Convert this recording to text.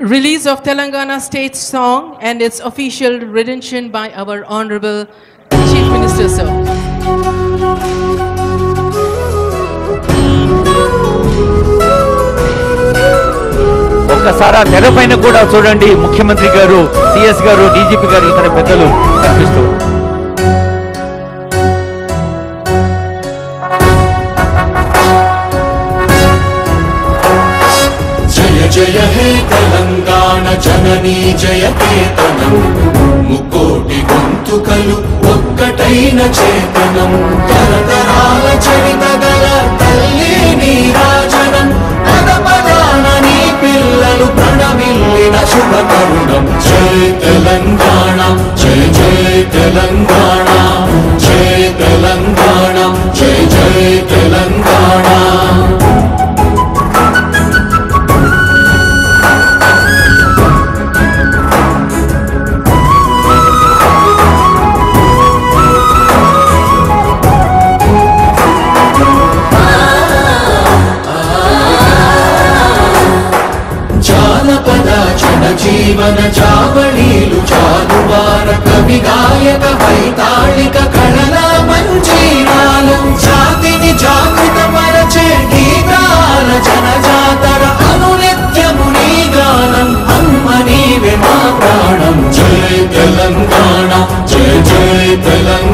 release of Telangana state song and its official rendition by our Honorable Chief Minister, sir. ఒక్కసారి తెరపైన కూడా చూడండి, ముఖ్యమంత్రి గారు, సిఎస్ గారు, డీజీపీ గారు, ఇతర పెద్దలు కనిపిస్తూ. జయ హే తెలంగాణ జననీ జయ కేతనం, ముకోటి గొంతుకలు ఒక్కటైన చేతనం, తరతరాల చరిత గల తల్లి నీరాజనం, పద పదాన నీ పిల్లలు ప్రణమిల్లిన శుభ తరుణం. జయ తెలంగాణ జయ జయ తెలంగాణ, జయ తెలంగాణ జయ జయ తెలంగాణ. జీవన చావళీలు చాలువార కవి గాయక వైతాళిక కళల మంజీరాలు, జాతిని జాగృత పరచే గీతాల జనజాతర అనునిత్యము నీ గానం, అమ్మ నీవే మా ప్రాణం. జయ తెలంగాణ జయ జయ తెలంగాణ.